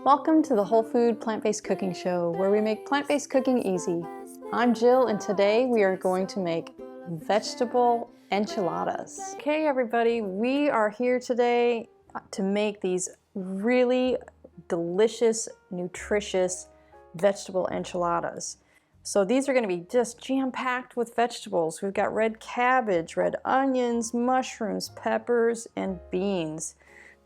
Welcome to the Whole Food Plant-Based Cooking Show, where we make plant-based cooking easy. I'm Jill, and today we are going to make vegetable enchiladas. Okay, everybody, we are here today to make these really delicious, nutritious vegetable enchiladas. So these are going to be just jam-packed with vegetables. We've got red cabbage, red onions, mushrooms, peppers, and beans.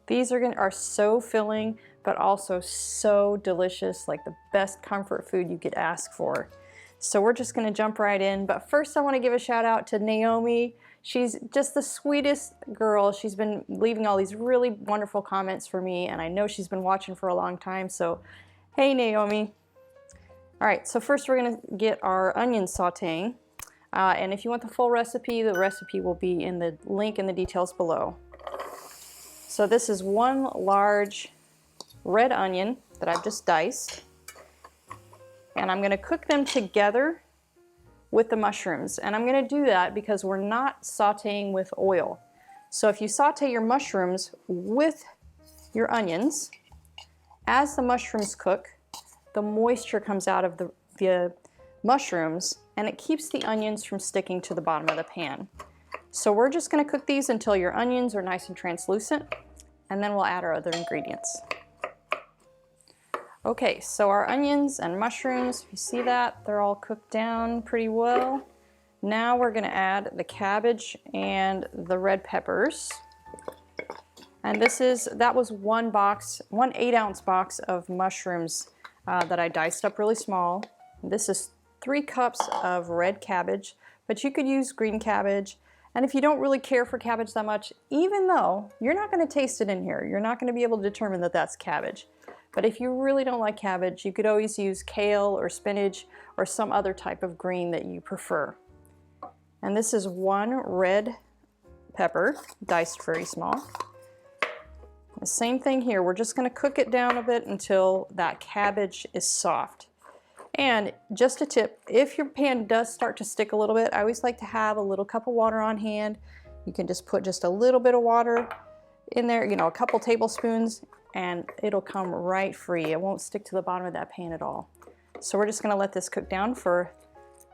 These are so filling, but also so delicious, like the best comfort food you could ask for. So we're just gonna jump right in. But first I wanna give a shout out to Naomi. She's just the sweetest girl. She's been leaving all these really wonderful comments for me, and I know she's been watching for a long time, so hey Naomi. All right, so first we're gonna get our onions sauteing. And if you want the full recipe, the recipe will be in the link in the details below. So this is one large red onion that I've just diced, and I'm going to cook them together with the mushrooms. And I'm going to do that because we're not sauteing with oil. So if you saute your mushrooms with your onions, as the mushrooms cook, the moisture comes out of the mushrooms, and it keeps the onions from sticking to the bottom of the pan. So we're just going to cook these until your onions are nice and translucent, and then we'll add our other ingredients. Okay, so our onions and mushrooms, you see that? They're all cooked down pretty well. Now we're going to add the cabbage and the red peppers. And that was one 8-ounce box of mushrooms that I diced up really small. This is 3 cups of red cabbage, but you could use green cabbage. And if you don't really care for cabbage that much, even though you're not going to taste it in here, you're not going to be able to determine that that's cabbage. But if you really don't like cabbage, you could always use kale or spinach or some other type of green that you prefer. And this is 1 red pepper, diced very small. The same thing here, we're just going to cook it down a bit until that cabbage is soft. And just a tip, if your pan does start to stick a little bit, I always like to have a little cup of water on hand. You can just put just a little bit of water in there, a couple tablespoons, and it'll come right free. It won't stick to the bottom of that pan at all. So we're just gonna let this cook down for,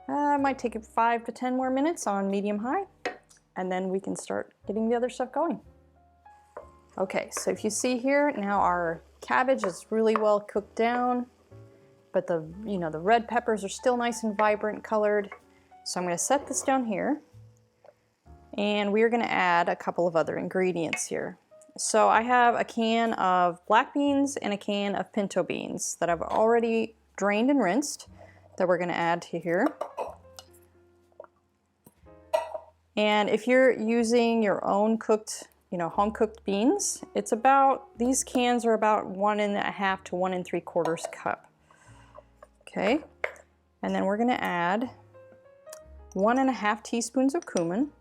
it might take 5 to 10 more minutes on medium-high, and then we can start getting the other stuff going. Okay, so if you see here, now our cabbage is really well cooked down, but the red peppers are still nice and vibrant colored. So I'm gonna set this down here, and we're gonna add a couple of other ingredients here. So I have a can of black beans and a can of pinto beans that I've already drained and rinsed that we're gonna add to here. And if you're using your own cooked, home cooked beans, these cans are about 1.5 to 1 3/4 cup. Okay, and then we're gonna add 1.5 teaspoons of cumin.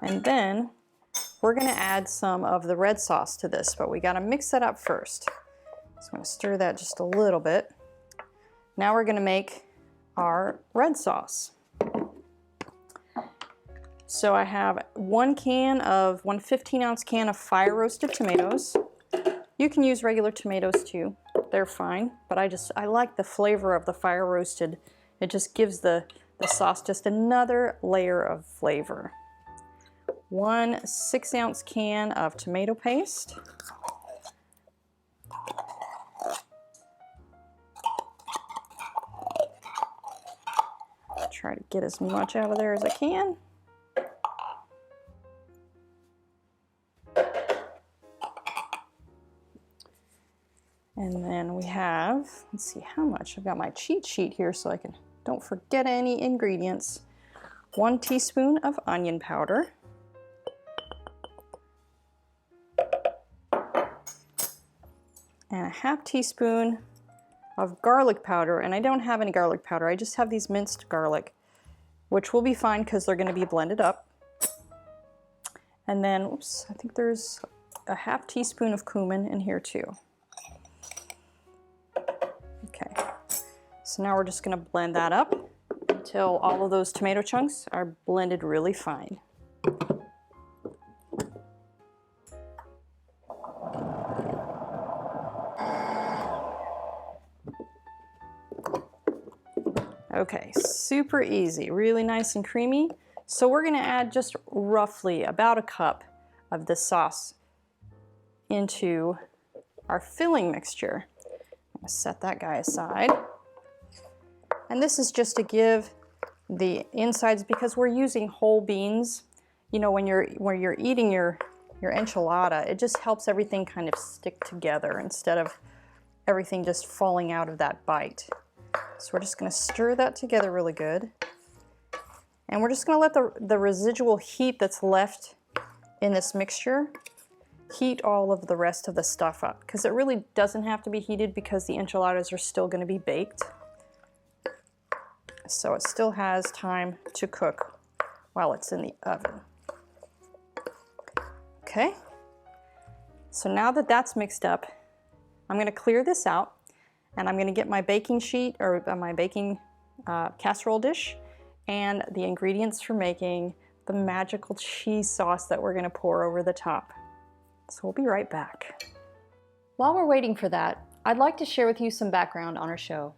And then we're gonna add some of the red sauce to this, but we gotta mix that up first. So I'm gonna stir that just a little bit. Now we're gonna make our red sauce. So I have one 15-ounce can of fire roasted tomatoes. You can use regular tomatoes too, they're fine, but I like the flavor of the fire roasted. It just gives the sauce just another layer of flavor. 1 6-ounce can of tomato paste. Try to get as much out of there as I can. And then we have, let's see how much. I've got my cheat sheet here so I don't forget any ingredients. 1 teaspoon of onion powder. And a 1/2 teaspoon of garlic powder, and I don't have any garlic powder, I just have these minced garlic, which will be fine because they're going to be blended up. And then, oops, I think there's a 1/2 teaspoon of cumin in here too. Okay, so now we're just going to blend that up until all of those tomato chunks are blended really fine. Okay, super easy, really nice and creamy. So we're gonna add just roughly about a cup of this sauce into our filling mixture. I'm gonna set that guy aside. And this is just to give the insides, because we're using whole beans. You know, when you're eating your enchilada, it just helps everything kind of stick together instead of everything just falling out of that bite. So we're just gonna stir that together really good. And we're just gonna let the residual heat that's left in this mixture heat all of the rest of the stuff up, because it really doesn't have to be heated because the enchiladas are still gonna be baked. So it still has time to cook while it's in the oven. Okay, so now that that's mixed up, I'm gonna clear this out and I'm gonna get my baking sheet or my baking casserole dish and the ingredients for making the magical cheese sauce that we're gonna pour over the top. So we'll be right back. While we're waiting for that, I'd like to share with you some background on our show.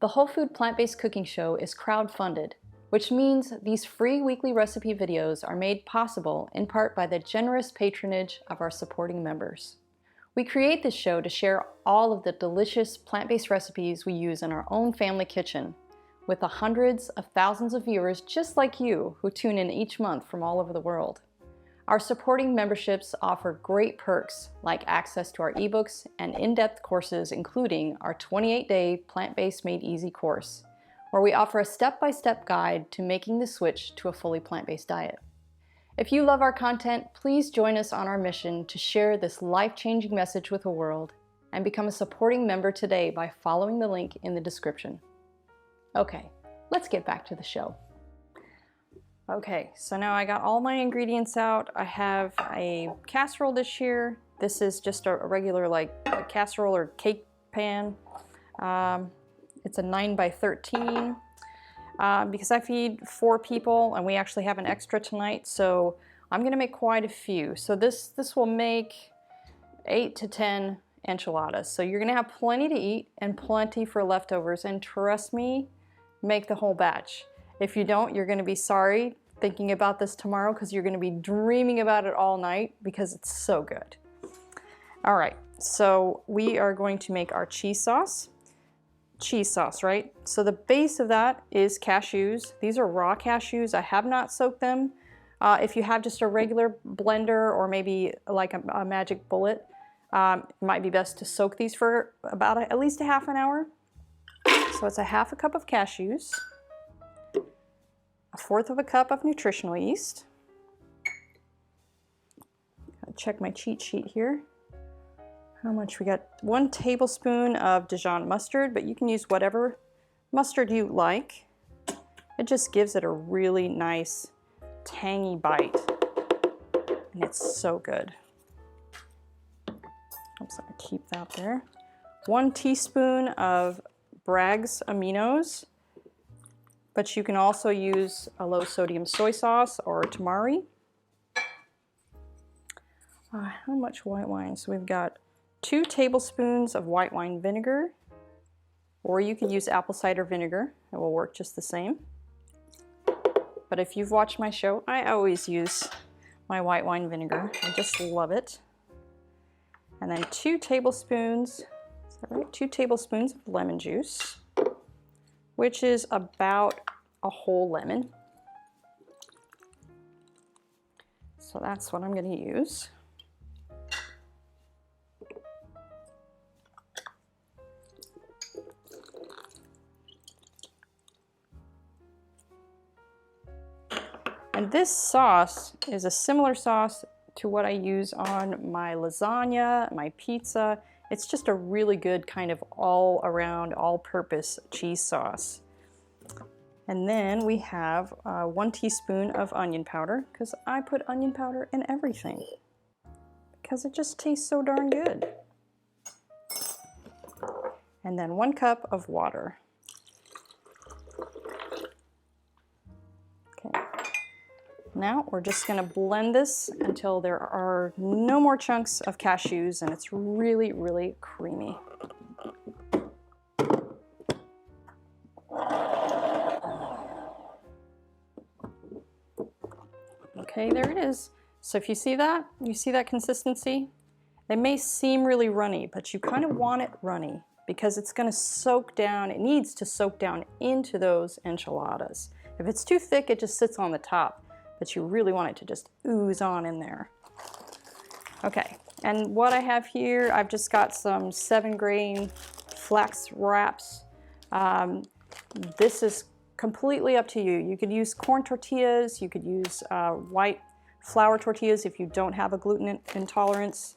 The Whole Food Plant-Based Cooking Show is crowd-funded, which means these free weekly recipe videos are made possible in part by the generous patronage of our supporting members. We create this show to share all of the delicious plant-based recipes we use in our own family kitchen with the hundreds of thousands of viewers just like you who tune in each month from all over the world. Our supporting memberships offer great perks like access to our ebooks and in-depth courses, including our 28-day Plant-Based Made Easy course, where we offer a step-by-step guide to making the switch to a fully plant-based diet. If you love our content, please join us on our mission to share this life-changing message with the world and become a supporting member today by following the link in the description. Okay, let's get back to the show. Okay, so now I got all my ingredients out. I have a casserole dish here. This is just a regular like a casserole or cake pan. It's a 9 by 13 because I feed 4 people and we actually have an extra tonight, so I'm gonna make quite a few. So this will make 8 to 10 enchiladas. So you're gonna have plenty to eat and plenty for leftovers, and trust me, make the whole batch. If you don't, you're gonna be sorry thinking about this tomorrow because you're gonna be dreaming about it all night because it's so good. All right, so we are going to make our cheese sauce. Cheese sauce, right? So the base of that is cashews. These are raw cashews. I have not soaked them. If you have just a regular blender or maybe like a magic bullet, it might be best to soak these for about at least a half an hour. So it's a half a cup of cashews, a 1/4 of a cup of nutritional yeast. I'll check my cheat sheet here. How much we got? 1 tablespoon of Dijon mustard, but you can use whatever mustard you like. It just gives it a really nice tangy bite, and it's so good. Oops, I'm gonna keep that there. 1 teaspoon of Bragg's aminos, but you can also use a low sodium soy sauce or tamari. How much white wine? So we've got 2 tablespoons of white wine vinegar, or you could use apple cider vinegar. It will work just the same. But if you've watched my show, I always use my white wine vinegar. I just love it. And then 2 tablespoons, is that right? 2 tablespoons of lemon juice, which is about a whole lemon. So that's what I'm going to use. And this sauce is a similar sauce to what I use on my lasagna, my pizza. It's just a really good kind of all-around, all-purpose cheese sauce. And then we have 1 teaspoon of onion powder, because I put onion powder in everything, because it just tastes so darn good. And then 1 cup of water. Okay. Now we're just going to blend this until there are no more chunks of cashews and it's really, really creamy. Okay, there it is. So if you see that consistency? It may seem really runny, but you kind of want it runny because it's going to soak down, it needs to soak down into those enchiladas. If it's too thick, it just sits on the top, but you really want it to just ooze on in there. Okay, and what I have here, I've just got some 7-grain flax wraps. This is completely up to you. You could use corn tortillas, you could use white flour tortillas if you don't have a gluten intolerance.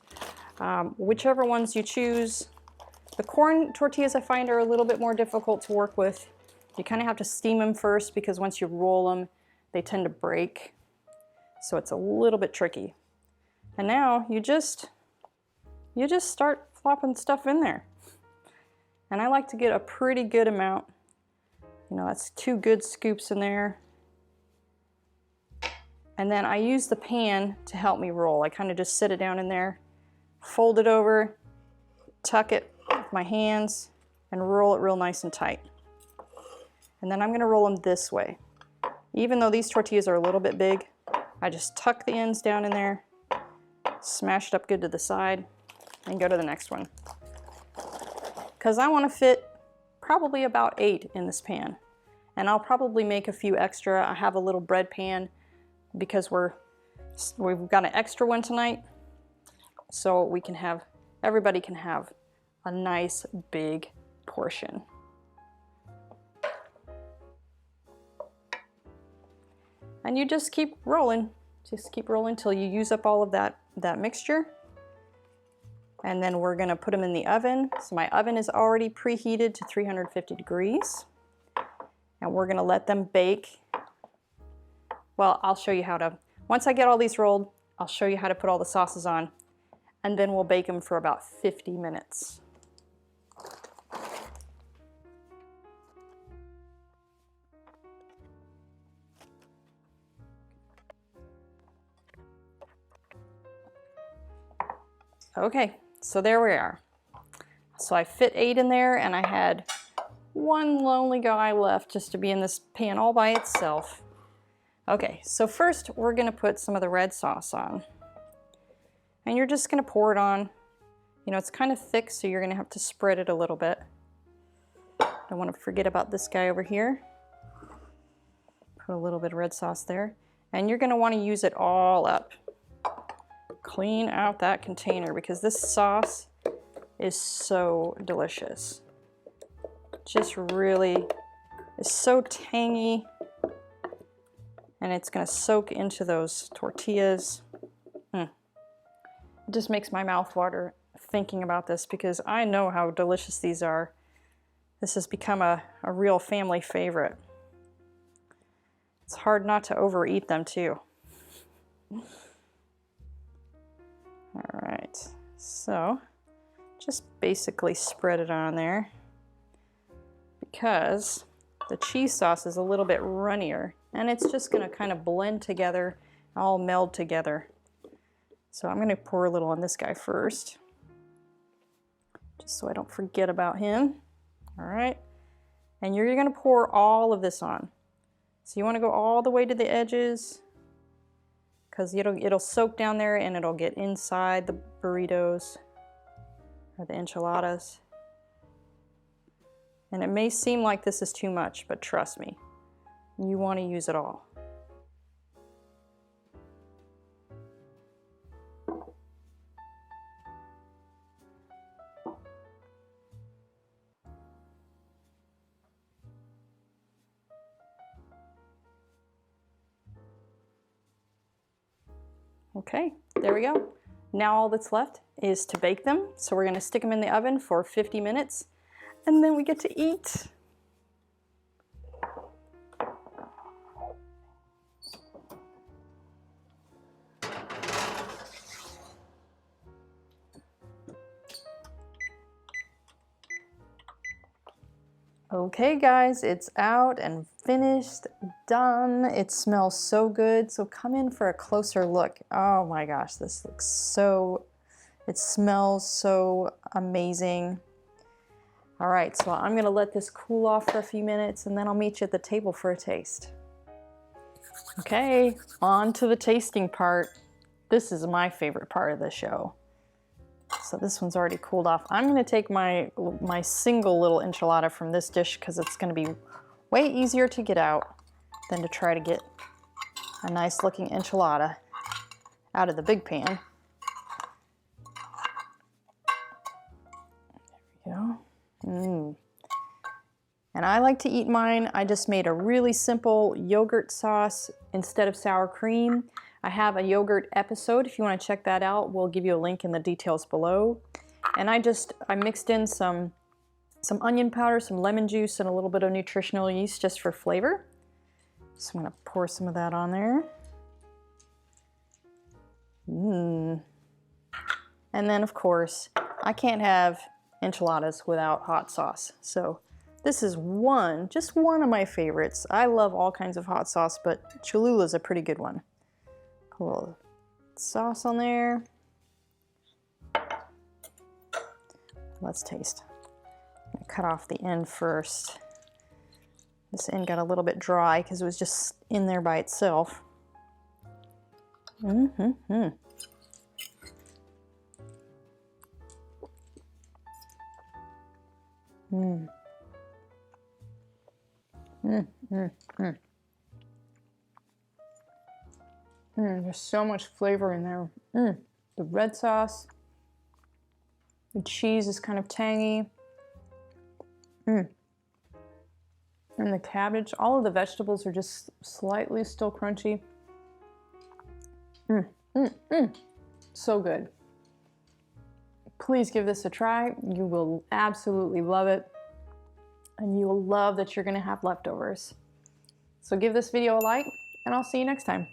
Whichever ones you choose. The corn tortillas I find are a little bit more difficult to work with. You kind of have to steam them first because once you roll them, they tend to break. So it's a little bit tricky. And now you just start flopping stuff in there. And I like to get a pretty good amount. You know, that's 2 good scoops in there. And then I use the pan to help me roll. I kind of just sit it down in there, fold it over, tuck it with my hands, and roll it real nice and tight. And then I'm going to roll them this way. Even though these tortillas are a little bit big, I just tuck the ends down in there, smash it up good to the side, and go to the next one. Because I want to fit probably about 8 in this pan. And I'll probably make a few extra. I have a little bread pan because we've got an extra one tonight. So we can have, everybody can have a nice big portion. And you just keep rolling till you use up all of that mixture. And then we're gonna put them in the oven. So my oven is already preheated to 350 degrees. And we're gonna let them bake. Well, I'll show you how to, once I get all these rolled, I'll show you how to put all the sauces on. And then we'll bake them for about 50 minutes. Okay, so there we are. So I fit 8 in there and I had one lonely guy left just to be in this pan all by itself. Okay, so first we're gonna put some of the red sauce on. And you're just gonna pour it on. You know, it's kind of thick, so you're gonna have to spread it a little bit. Don't wanna forget about this guy over here. Put a little bit of red sauce there. And you're gonna wanna use it all up. Clean out that container because this sauce is so delicious. Just really is so tangy, and it's gonna soak into those tortillas. It just makes my mouth water thinking about this because I know how delicious these are. This has become a real family favorite. It's hard not to overeat them too. All right, so just basically spread it on there because the cheese sauce is a little bit runnier and it's just gonna kind of blend together, all meld together. So I'm gonna pour a little on this guy first, just so I don't forget about him. All right, and you're gonna pour all of this on. So you wanna go all the way to the edges because it'll soak down there and it'll get inside the burritos or the enchiladas. And it may seem like this is too much, but trust me, you want to use it all. Okay, there we go. Now all that's left is to bake them. So we're gonna stick them in the oven for 50 minutes and then we get to eat. Okay guys, it's out and finished, done. It smells so good. So come in for a closer look. Oh my gosh, this looks so, it smells so amazing. All right, so I'm gonna let this cool off for a few minutes and then I'll meet you at the table for a taste. Okay, on to the tasting part. This is my favorite part of the show. So this one's already cooled off. I'm gonna take my single little enchilada from this dish because it's gonna be way easier to get out than to try to get a nice looking enchilada out of the big pan. There we go. And I like to eat mine. I just made a really simple yogurt sauce instead of sour cream. I have a yogurt episode. If you want to check that out, we'll give you a link in the details below. And I mixed in some onion powder, some lemon juice, and a little bit of nutritional yeast just for flavor. So I'm going to pour some of that on there. And then, of course, I can't have enchiladas without hot sauce. So this is just one of my favorites. I love all kinds of hot sauce, but Cholula is a pretty good one. A little sauce on there. Let's taste. I'm gonna cut off the end first. This end got a little bit dry because it was just in there by itself. There's so much flavor in there. The red sauce, the cheese is kind of tangy. And the cabbage, all of the vegetables are just slightly still crunchy. So good. Please give this a try. You will absolutely love it. And you will love that you're gonna have leftovers. So give this video a like, and I'll see you next time.